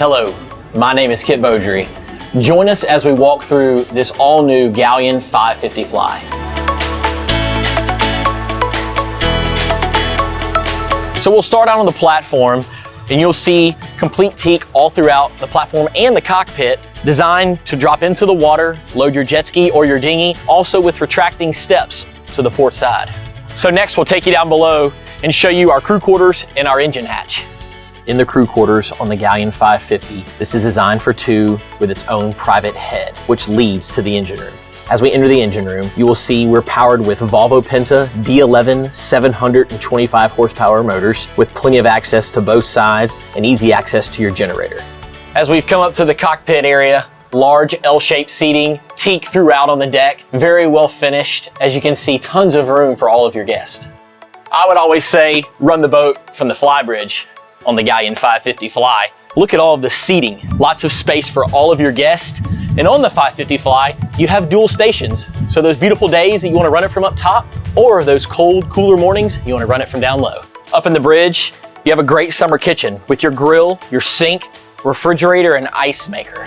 Hello, my name is Kit Beaudry. Join us as we walk through this all-new Galeon 550 Fly. So we'll start out on the platform, and you'll see complete teak all throughout the platform and the cockpit, designed to drop into the water, load your jet ski or your dinghy, also with retracting steps to the port side. So next we'll take you down below and show you our crew quarters and our engine hatch. In the crew quarters on the Galeon 550, this is designed for two with its own private head, which leads to the engine room. As we enter the engine room, you will see we're powered with Volvo Penta D11 725 horsepower motors with plenty of access to both sides and easy access to your generator. As we've come up to the cockpit area, large L-shaped seating, teak throughout on the deck, very well finished. As you can see, tons of room for all of your guests. I would always say, run the boat from the flybridge on the Galeon 550 Fly. Look at all of the seating, lots of space for all of your guests. And on the 550 Fly, you have dual stations. So those beautiful days that you want to run it from up top, or those cold, cooler mornings, you want to run it from down low. Up in the bridge, you have a great summer kitchen with your grill, your sink, refrigerator, and ice maker.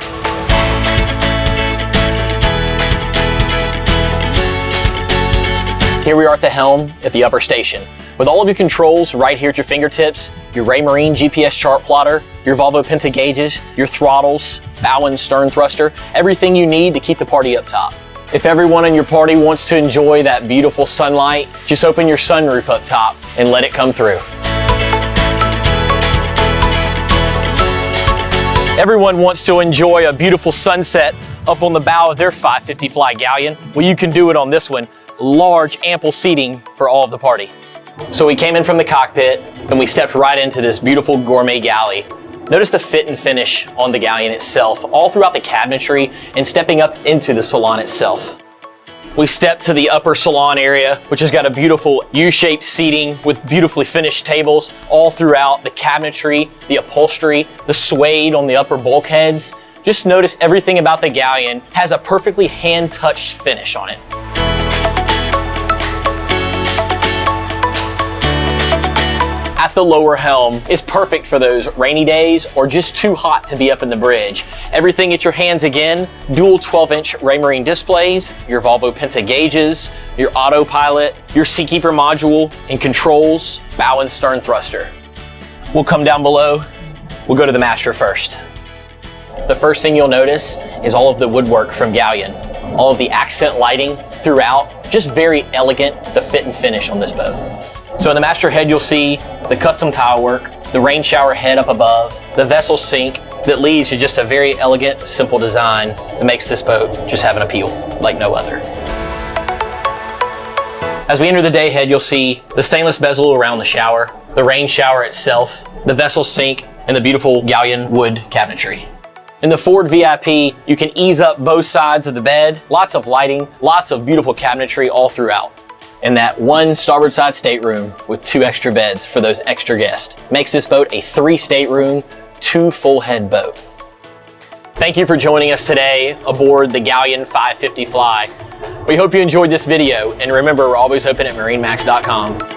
Here we are at the helm at the upper station. With all of your controls right here at your fingertips, your Raymarine GPS chart plotter, your Volvo Penta gauges, your throttles, bow and stern thruster, everything you need to keep the party up top. If everyone in your party wants to enjoy that beautiful sunlight, just open your sunroof up top and let it come through. Everyone wants to enjoy a beautiful sunset up on the bow of their 550 Fly Galeon. Well, you can do it on this one. Large, ample seating for all of the party. So we came in from the cockpit and we stepped right into this beautiful gourmet galley. Notice the fit and finish on the Galeon itself, all throughout the cabinetry and stepping up into the salon itself. We stepped to the upper salon area, which has got a beautiful U-shaped seating with beautifully finished tables all throughout the cabinetry, the upholstery, the suede on the upper bulkheads. Just notice everything about the Galeon has a perfectly hand-touched finish on it. At the lower helm is perfect for those rainy days or just too hot to be up in the bridge. Everything at your hands again, dual 12-inch Raymarine displays, your Volvo Penta gauges, your autopilot, your Seakeeper module, and controls, bow and stern thruster. We'll come down below, we'll go to the master first. The first thing you'll notice is all of the woodwork from Galeon. All of the accent lighting throughout, just very elegant, the fit and finish on this boat. So in the master head, you'll see the custom tile work, the rain shower head up above, the vessel sink that leads to just a very elegant, simple design that makes this boat just have an appeal like no other. As we enter the day head, you'll see the stainless bezel around the shower, the rain shower itself, the vessel sink, and the beautiful Galeon wood cabinetry. In the forward VIP, you can ease up both sides of the bed, lots of lighting, lots of beautiful cabinetry all throughout. And that one starboard side stateroom with 2 extra beds for those extra guests makes this boat a 3 stateroom, 2 full head boat. Thank you for joining us today aboard the Galeon 550 Fly. We hope you enjoyed this video, and remember, we're always open at MarineMax.com.